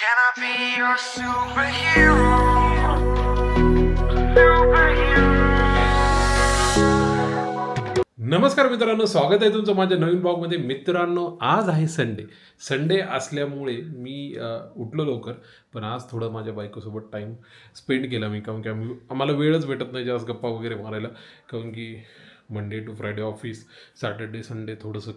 Can I be your superhero? Superhero. नमस्कार मित्रांनो, स्वागत आहे तुमचं माझ्या नवीन ब्लॉगमध्ये. मित्रांनो, आज आहे संडे असल्यामुळे मी उठलो लवकर, पण आज थोडं माझ्या बायकोसोबत टाईम स्पेंड केला मी, काहून की आम्हाला वेळच भेटत नाही जास्त गप्पा वगैरे मारायला, काहून की Monday to Friday office, Saturday Sunday थोडंसं,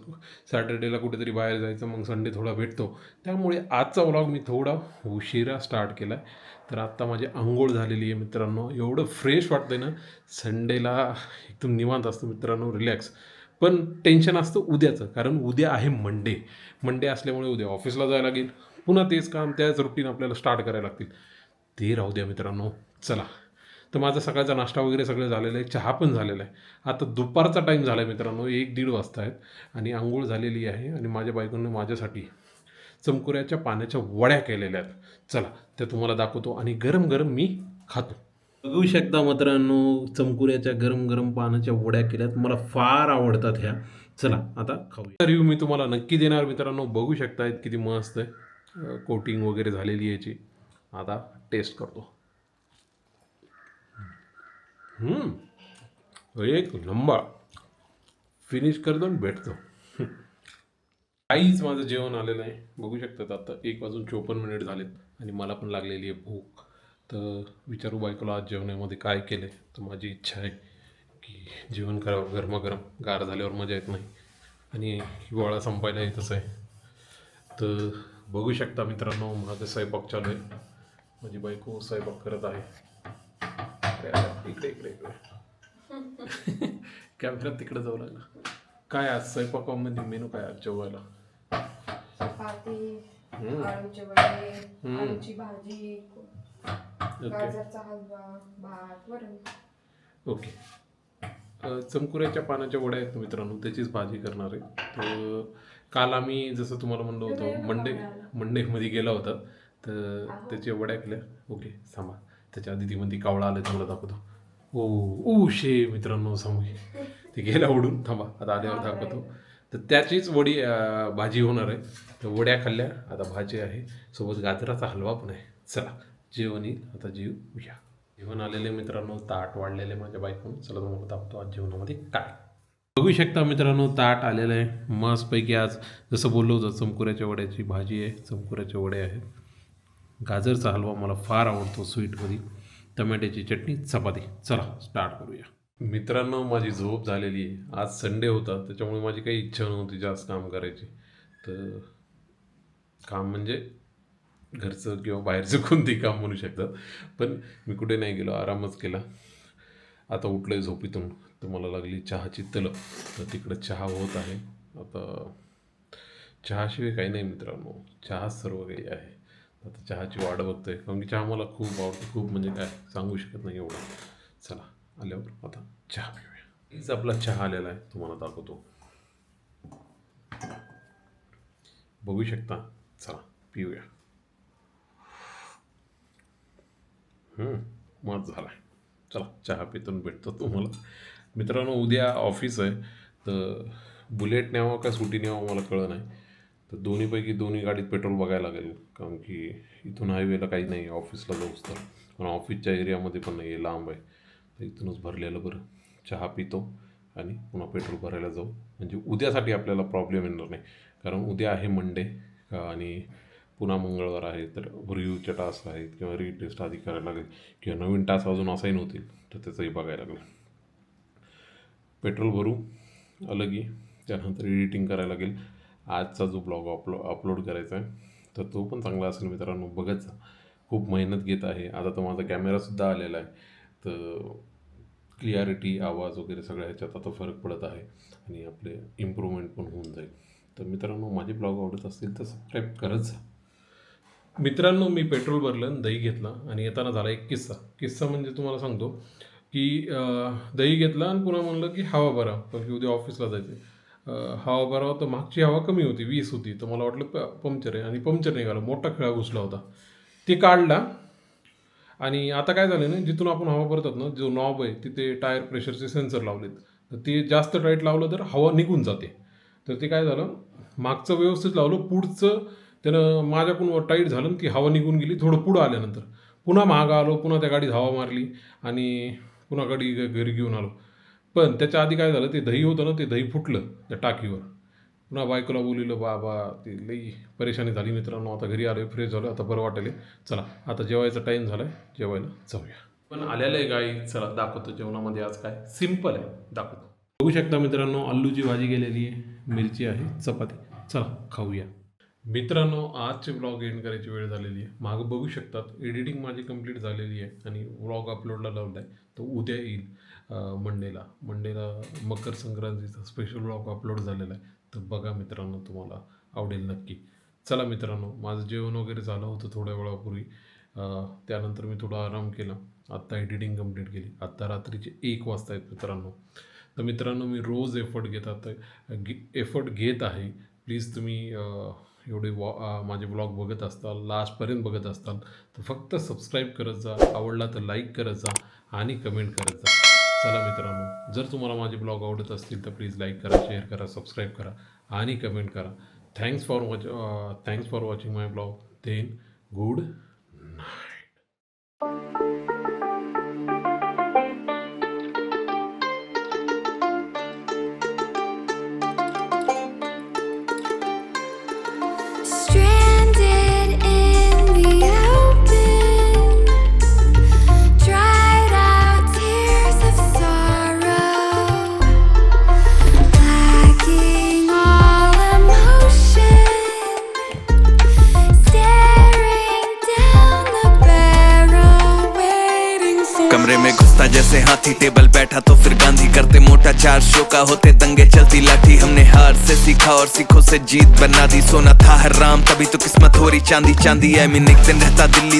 सॅटर्डेला कुठेतरी बाहेर जायचं, मग संडे थोडा भेटतो. त्यामुळे आजचा व्लॉग मी थोडा उशिरा स्टार्ट केला आहे. तर आत्ता माझी अंघोळ झालेली आहे मित्रांनो. एवढं फ्रेश वाटतंय ना, संडेला एकदम निवांत असतं मित्रांनो, रिलॅक्स. पण टेन्शन असतं उद्याचं, कारण उद्या आहे मंडे असल्यामुळे उद्या ऑफिसला जायला लागेल, पुन्हा तेच काम, त्याच रुटीन आपल्याला स्टार्ट करायला लागतील. ते राहू द्या मित्रांनो. चला, तर माझा सकाळचा नाश्ता वगैरे सगळं झालेलं आहे, चहा पण झालेला आहे. आता दुपारचा टाईम झाला आहे मित्रांनो, 1-1:30 वाजता आहेत आणि अंघोळ झालेली आहे आणि माझ्या बायकोने माझ्यासाठी चमकुऱ्याच्या पाण्याच्या वड्या केलेल्या आहेत. चला, त्या तुम्हाला दाखवतो आणि गरम गरम मी खातो. बघू शकता मित्रांनो, चमकुऱ्याच्या गरम गरम पाण्याच्या वड्या केल्यात, मला फार आवडतात ह्या. चला आता खाऊया. रिव्ह्यू मी तुम्हाला नक्की देणार मित्रांनो. बघू शकतायत किती मस्त आहे, कोटिंग वगैरे झालेली आहे याची. आता टेस्ट करतो. एक नंबर. फिनिश करतो आणि भेटतो. काहीच माझं जेवण आलेलं आहे, बघू शकतात. आता 1:54 झालेत आणि मला पण लागलेली आहे भूक. तर विचारू बायकोला आज जेवणामध्ये काय केलं आहे. तर माझी इच्छा आहे की जेवण करावं गरमागरम, गार झाल्यावर मजा येत नाही आणि हिवाळा संपायला येतच आहे. तर बघू शकता मित्रांनो, माझं स्वयंपाक चालू आहे. माझी बायको स्वयंपाक करत आहे. इकडे कॅमेरा तिकडे जाऊ लागला. काय आज स्वयंपाकामध्ये मेनू काय आज जेवायला? चपाती, आळूचे वडे, आळूची भाजी, गाजरचा हलवा, भात, वरण. ओके. चमकुऱ्याच्या पानाच्या वड्या आहेत मित्रांनो, त्याचीच भाजी करणार आहे. तर काल आम्ही जसं तुम्हाला म्हणलं होतं, मंडेमध्ये गेला होता, तर त्याच्या वड्या केल्या. ओके, थांबा, त्याच्या आधी ती मध्ये कावळा आलं, तुम्हाला दाखवतो. ओ शे मित्रांनो, समोर ते गेला उडून. थांबा, आता आल्यावर दाखवतो. तर त्याचीच वडी भाजी होणार आहे. तर वड्या खाल्ल्या, आता भाजी आहे, सोबत गाजराचा हलवा पण आहे. चला, जेवण येईल, आता जेवूया. जेवण आलेले मित्रांनो, ताट वाढलेले माझ्या बायकोनं. चला तुम्हाला दाखवतो आज जेवणामध्ये काय. बघू शकता मित्रांनो, ताट आलेलं आहे मस्तपैकी. आज जसं बोललो होतं, चमकुऱ्याच्या वड्याची भाजी आहे, चमकुऱ्याच्या वड्या आहेत, गाजरचा हलवा मला फार आवडतो स्वीटमध्ये, टमाट्याची चटणी, चपाती. चला स्टार्ट करूया. मित्रांनो, माझी झोप झालेली आहे. आज संडे होता, त्याच्यामुळे माझी काही इच्छा नव्हती जास्त काम करायची. तर काम म्हणजे घरचं किंवा बाहेरचं कोणतेही काम म्हणू शकतात, पण मी कुठे नाही गेलो, आरामच केला. आता उठलो आहे झोपेतून, तर मला लागली चहाची तलब. तर तिकडं चहा होत आहे. आता चहाशिवाय काही नाही मित्रांनो, चहाच सर्व काही आहे. आता चहाची वाट बघतोय, कारण की चहा मला खूप आवडतो, खूप म्हणजे काय सांगू शकत नाही एवढं. चला, आल्यावर आता चहा पिऊया. हीच आपला चहा आलेला आहे, तुम्हाला दाखवतो. बघू शकता. चला पिऊया. मस्त झाला आहे. चला, चहा पितून भेटतो तुम्हाला. मित्रांनो, उद्या ऑफिस आहे, तर बुलेट न्यावं का स्कूटी न्यावं मला कळलं नाही. तर दोन्हीपैकी दोन्ही गाडीत पेट्रोल बघायला लागेल, कारण की इथून हायवेला काही नाही आहे ऑफिसला जाऊच तर, पण ऑफिसच्या एरियामध्ये पण नाही आहे, लांब आहे. तर इथूनच भरलेलं बरं. चहा पितो आणि पुन्हा पेट्रोल भरायला जाऊ, म्हणजे उद्यासाठी आपल्याला प्रॉब्लेम येणार नाही. कारण उद्या आहे मंडे आणि पुन्हा मंगळवार आहे, तर रिव्ह्यूचे टास्क आहेत किंवा रीटेस्ट आधी करायला लागेल, किंवा नवीन टास्क अजून असाईन होतील, तर त्याचंही बघायला लागेल. पेट्रोल भरू अलगी, त्यानंतर एडिटिंग करायला लागेल. आजचा जो ब्लॉग अपलोड करायचा आहे, तर तो पण चांगला असेल मित्रांनो, बघत जा. खूप मेहनत घेत आहे. आता तर माझा कॅमेरासुद्धा आलेला आहे, तर क्लिअरिटी, आवाज वगैरे सगळ्या ह्याच्यात आता फरक पडत आहे आणि आपले इम्प्रूव्हमेंट पण होऊन जाईल. तर मित्रांनो, माझे ब्लॉग आवडत असतील तर सबस्क्राईब करत जा. मित्रांनो, मी पेट्रोल भरलं आणि दही घेतलं आणि येताना झाला एक किस्सा म्हणजे तुम्हाला सांगतो की दही घेतला आणि पुन्हा म्हणलं की हवा भरा, कारण की उद्या ऑफिसला जायचं. हवा भरावं, तर मागची हवा कमी होती, 20 होती. तर मला वाटलं पंक्चर आहे, आणि पंक्चर निघालं, मोठा खिळा घुसला होता. ते काढला आणि आता काय झालं ना, जिथून आपण हवा भरतात ना, जो नॉब आहे तिथे टायर प्रेशरचे सेन्सर लावलेत. तर ते जास्त टाईट लावलं तर हवा निघून जाते. तर ते काय झालं, मागचं व्यवस्थित लावलं, पुढचं त्यानं माझ्याकडून टाईट झालं आणि ती हवा निघून गेली. थोडं पुढं आल्यानंतर पुन्हा मागं आलो, पुन्हा त्या गाडीत हवा मारली आणि पुन्हा गाडी घरी घेऊन आलो. पण त्याच्या आधी काय झालं, ते दही होतं ना, ते दही फुटलं त्या टाकीवर. पुन्हा बायकोला बोलवलं, बाबा ते लई परेशानी झाली मित्रांनो. आता घरी आलो, फ्रेश झालो, आता बरं वाटेल. चला आता जेवायचा टाईम झाला आहे, जेवायला जाऊया. पण आलेलं आहे गाई, चला दाखवतो जेवणामध्ये आज काय सिम्पल आहे, दाखवतो. बघू शकता मित्रांनो, आलूची भाजी गेलेली आहे, मिरची आहे, चपाती. चला खाऊया मित्रांनो. आजचे ब्लॉग एंड करायची वेळ झालेली आहे. मागं बघू शकतात एडिटिंग माझी कंप्लीट झालेली आहे आणि व्लॉग अपलोडला लावला आहे. तो उद्या येईल मंडेला मकर संक्रांतीचा स्पेशल ब्लॉग अपलोड झालेला आहे. तर बघा मित्रांनो, तुम्हाला आवडेल नक्की. चला मित्रांनो, माझं जेवण वगैरे झालं होतं थोड्या वेळापूर्वी. त्यानंतर मी थोडा आराम केला. आत्ता एडिटिंग कंप्लीट केली. आत्ता रात्रीचे 1 वाजता आहेत मित्रांनो. तर मित्रांनो, मी रोज एफर्ट घेत आहे. प्लीज तुम्ही एवढे माझे ब्लॉग बघत असताल, लास्टपर्यंत बघत असताल तर फक्त सबस्क्राईब करत जा, आवडला तर लाईक करत जा आणि कमेंट करत जा. चला मित्रांनो, जर तुम्हाला माझे ब्लॉग आवडत असतील तर प्लीज लाईक करा, शेअर करा, सबस्क्राईब करा आणि कमेंट करा. Thanks for watching my blog. Then good night. Stranded in the open, dried out tears of sorrow, lacking all emotion, staring down the barrel, waiting for कमरे में घुसता जैसे हाथी, टेबल बैठा तो फिर गांधी, करते मोटा 4 शो का, होते दंगे चलती लाठी। हमने हार से सीखा और सीखों से जीत बना दी, सोना था हराम तभी तो किस्मत हो रही चांदी चांदी। एक दिन रहता दिल्ली